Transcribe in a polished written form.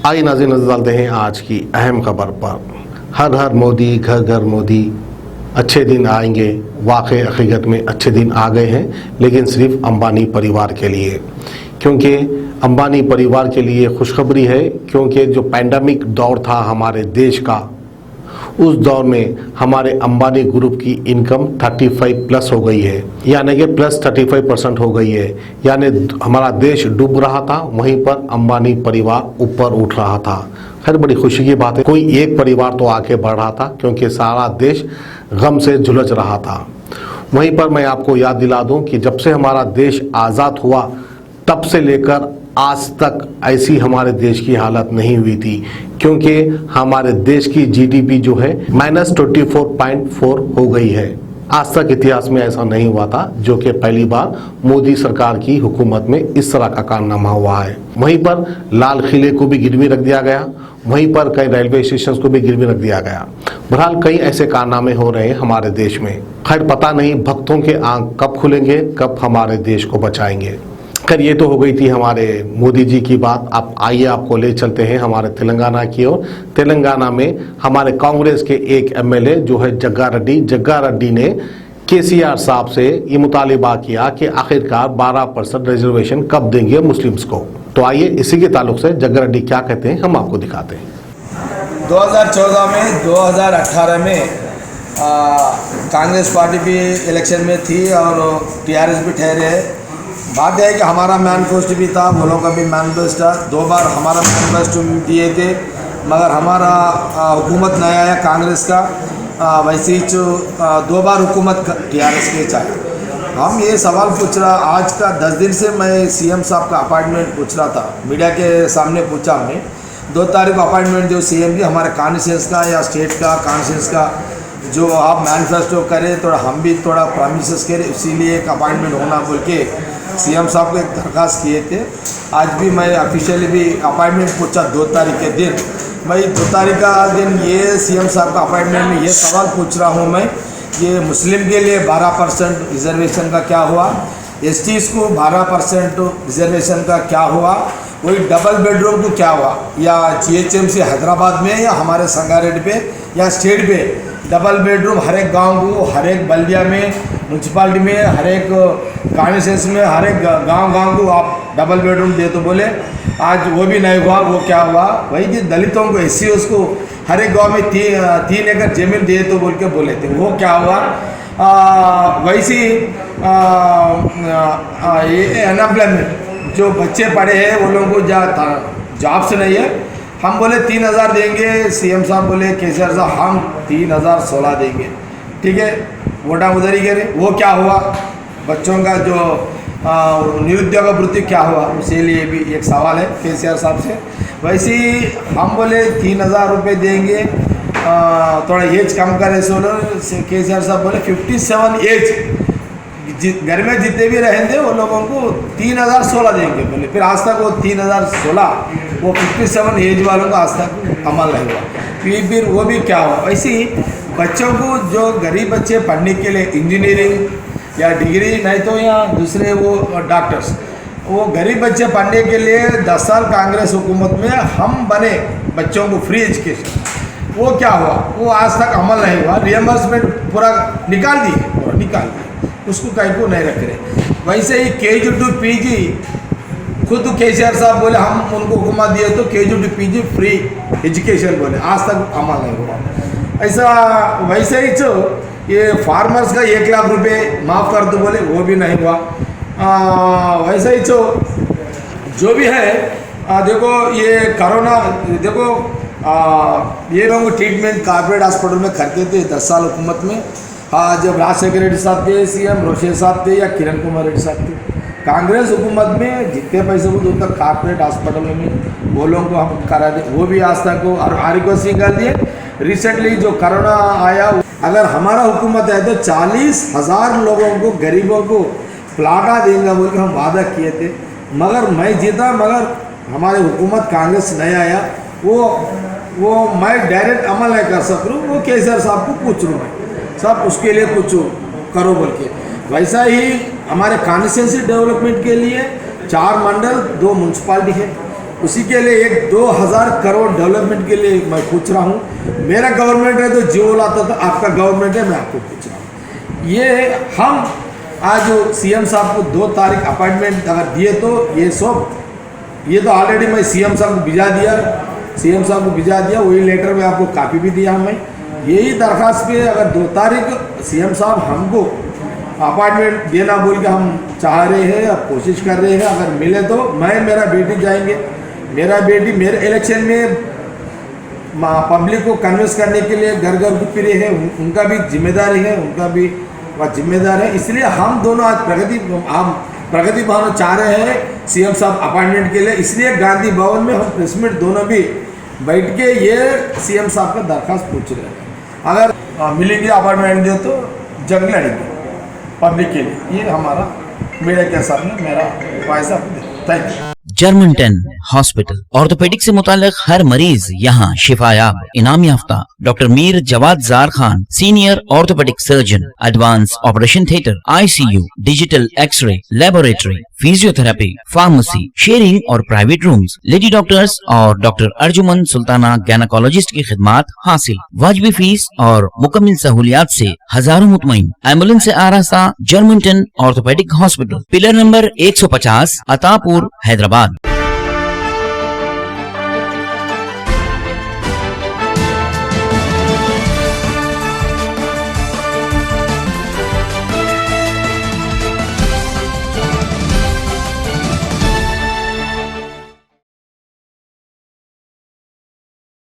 आइए नाज़रीन, नज़र डालते हैं आज की अहम खबर पर। हर हर मोदी, घर घर मोदी। अच्छे दिन आएंगे, वाकई हकीकत में अच्छे दिन आ गए हैं, लेकिन सिर्फ अंबानी परिवार के लिए। क्योंकि अंबानी परिवार के लिए खुशखबरी है, क्योंकि जो पैंडेमिक दौर था हमारे देश का, उस दौर में हमारे अंबानी ग्रुप की इनकम 35 प्लस हो गई है, यानी कि प्लस 35% हो गई है। यानी हमारा देश डूब रहा था, वहीं पर अंबानी परिवार ऊपर उठ रहा था। खैर, बड़ी खुशी की बात है, कोई एक परिवार तो आगे बढ़ रहा था, क्योंकि सारा देश गम से झुलस रहा था। वहीं पर मैं आपको याद दिला दूं कि जब से हमारा देश आज़ाद हुआ, तब से लेकर आज तक ऐसी हमारे देश की हालत नहीं हुई थी, क्योंकि हमारे देश की जीडीपी जो है -24.4 हो गई है। आज तक इतिहास में ऐसा नहीं हुआ था, जो कि पहली बार मोदी सरकार की हुकूमत में इस तरह का कारनामा हुआ है। वहीं पर लाल किले को भी गिरवी रख दिया गया, वहीं पर कई रेलवे स्टेशन को भी गिरवी रख दिया गया। बहरहाल कई ऐसे कारनामे हो रहे हैं हमारे देश में। खैर, पता नहीं भक्तों के आंख कब खुलेंगे, कब हमारे देश को बचाएंगे। खैर, ये तो हो गई थी हमारे मोदी जी की बात। अब आइए आपको ले चलते हैं हमारे तेलंगाना की ओर। तेलंगाना में हमारे कांग्रेस के एक एमएलए जो है जग्गा रेड्डी ने केसीआर साहब से ये मुतालिबा किया कि आखिरकार 12% रिजर्वेशन कब देंगे मुस्लिम्स को। तो आइए इसी के ताल्लुक से जग्गा रेड्डी क्या कहते हैं हम आपको दिखाते हैं। 2014 में 2018 में कांग्रेस पार्टी भी इलेक्शन में थी और टीआरएस भी ठहरे है। बात यह है कि हमारा मैनिफेस्टो भी था, वो लोगों का भी मैनिफेस्टो था। 2 बार हमारा मैनिफेस्टो दिए थे, मगर हमारा हुकूमत नहीं आया कांग्रेस का। वैसे ही 2 बार हुकूमत टीआरएस के चाहिए। हम ये सवाल पूछ रहा, आज का 10 दिन से मैं सीएम साहब का अपॉइंटमेंट पूछ रहा था, मीडिया के सामने पूछा हमने। 2 तारीख को अपॉइंटमेंट जो सीएम जी हमारे कॉन्स्टिट्यूंसी का या स्टेट का कॉन्स्टिट्यूंसी का जो आप मैनिफेस्टो करें, थोड़ा हम भी थोड़ा प्रॉमिसेस करें, इसीलिए एक अपॉइंटमेंट होना बोल के सीएम साहब को एक दरख्वास्त किए थे। आज भी मैं ऑफिशियली भी अपॉइंटमेंट पूछा 2 तारीख के दिन। मैं 2 तारीख का दिन ये सीएम साहब का अपॉइंटमेंट में ये सवाल पूछ रहा हूँ मैं, ये मुस्लिम के लिए 12% रिजर्वेशन का क्या हुआ, एसटीज़ को 12% रिजर्वेशन का क्या हुआ, वही डबल बेडरूम को क्या हुआ, या जीएचएमसी हैदराबाद में या हमारे संगारेड्डी पे या स्टेट पे डबल बेडरूम हर एक गांव को, हर एक बल्दिया में, म्यूनसिपालिटी में, हर एक कॉन्स्टिट्यूंसी में, हर एक गांव को आप डबल बेडरूम दे तो बोले। आज वो भी नहीं हुआ। वो क्या हुआ, वही कि दलितों को, एससीओस को हर एक गांव में 3 एकड़ जमीन दे तो बोल के बोले थे, वो क्या हुआ। वैसे ये अनएम्प्लॉयमेंट, जो बच्चे पढ़े हैं वो लोगों को जॉब्स नहीं है। हम बोले 3000 देंगे, सीएम साहब बोले केसीआर साहब हम 3016 देंगे, ठीक है, वोटा उधर ही करें। वो क्या हुआ, बच्चों का जो निरुद्योग वृत्ति क्या हुआ, इसीलिए भी एक सवाल है केसीआर साहब से। वैसे ही हम बोले 3000 रुपये देंगे, थोड़ा एज कम करे सो केसीआर साहब बोले 57 एज घर में जितने भी रहेंगे वो लोगों को 3016 देंगे बोले। फिर आज तक वो 3016 वो 57 एज वालों को आज तक अमल नहीं हुआ। फिर वो भी क्या हुआ। वैसे ही बच्चों को, जो गरीब बच्चे पढ़ने के लिए इंजीनियरिंग या डिग्री नहीं तो या दूसरे वो डॉक्टर्स, वो गरीब बच्चे पढ़ने के लिए 10 साल कांग्रेस हुकूमत में हम बने बच्चों को फ्री एजुकेशन, वो क्या हुआ, वो आज तक अमल नहीं हुआ। रियम्बर्समेंट पूरा निकाल दिए, उसको कहीं को नहीं रख रहे। वैसे ही KG to PG खुद केसीआर साहब बोले हम उनको हुकूमत दिए तो KG to PG free education बोले, आज तक अमल नहीं हुआ। ऐसा वैसे ही तो ये फार्मर्स का 1 लाख रुपए माफ़ कर दो बोले, वो भी नहीं हुआ। वैसे ही तो जो भी है, देखो ये कोरोना, देखो ये लोग ट्रीटमेंट कॉर्पोरेट हॉस्पिटल में करते थे 10 साल हुकूमत में। हाँ, जब राजशेखर रेड्डी साहब थे सीएम, रोशे साहब थे या किरण कुमार रेड्डी साहब थे, कांग्रेस हुकूमत में जितने पैसे को उतना कॉर्पोरेट हॉस्पिटल में वो लोगों को हम करा दे, वो भी आज तक को और आरिको सिंह कर दिए। रिसेंटली जो कोरोना आया, अगर हमारा हुकूमत है तो 40,000 लोगों को, गरीबों को प्लाटा देंगे बोल के हम वादा किए थे, मगर मैं जीता, मगर हमारे हुकूमत कांग्रेस नहीं आया। वो मैं डायरेक्ट अमल नहीं कर सक रूँ, वो केसीआर साहब को पूछ लूँ मैं, सब उसके लिए कुछ करो बोल के। वैसा ही हमारे कॉन्स्टिट्यूंसी डेवलपमेंट के लिए 4 मंडल 2 म्यूनसिपालिटी है, उसी के लिए एक 2000 करोड़ डेवलपमेंट के लिए मैं पूछ रहा हूँ। मेरा गवर्नमेंट है तो जो लाता था, आपका गवर्नमेंट है, मैं आपको पूछ रहा हूँ। ये हम आज जो सीएम साहब को 2 तारीख अपॉइंटमेंट अगर दिए तो ये तो ऑलरेडी मैं सीएम साहब को भिजा दिया, वही लेटर में आपको कॉपी भी दिया। मैं यही दरख्वास्त पे अगर 2 तारीख सीएम साहब हमको अपॉइंटमेंट देना बोल के हम चाह रहे हैं, अब कोशिश कर रहे हैं, अगर मिले तो मैं मेरा बेटी जाएंगे। मेरा बेटी मेरे इलेक्शन में पब्लिक को कन्विंस करने के लिए घर घर फिरे हैं, उनका भी जिम्मेदारी है, उनका भी वह जिम्मेदार है। इसलिए हम दोनों आज प्रगति भवन चाह रहे हैं सीएम साहब अपॉइंटमेंट के लिए। इसलिए गांधी भवन में हम प्रेस मीट दोनों भी बैठ के ये सीएम साहब का दरख्वास्त पूछ रहे हैं। अगर मिलेंगे अपॉइंटमेंट दे तो जंग लड़ेंगे पब्लिक के लिए। ये हमारा मीडिया के सामने मेरा ख्वाहिश है। Thank you. Germanton hospital orthopaedic से मुताल्लिक हर मरीज यहाँ शिफायाब, इनाम याफ्ता। Doctor Mir Jawad Jar Khan, senior orthopaedic surgeon, advance operation theatre, ICU, digital x-ray, laboratory, physiotherapy, pharmacy, sharing और प्राइवेट रूम्स, लेडी डॉक्टर्स और डॉक्टर अर्जुमन सुल्ताना गैनाकोलॉजिस्ट की खिदमात हासिल। वाजिबी फीस और मुकम्मल सहूलियात से हजारों मुतमईन। एम्बुलेंस से आरास्ता Germanton orthopaedic hospital, pillar number 150, Attapur, Hyderabad.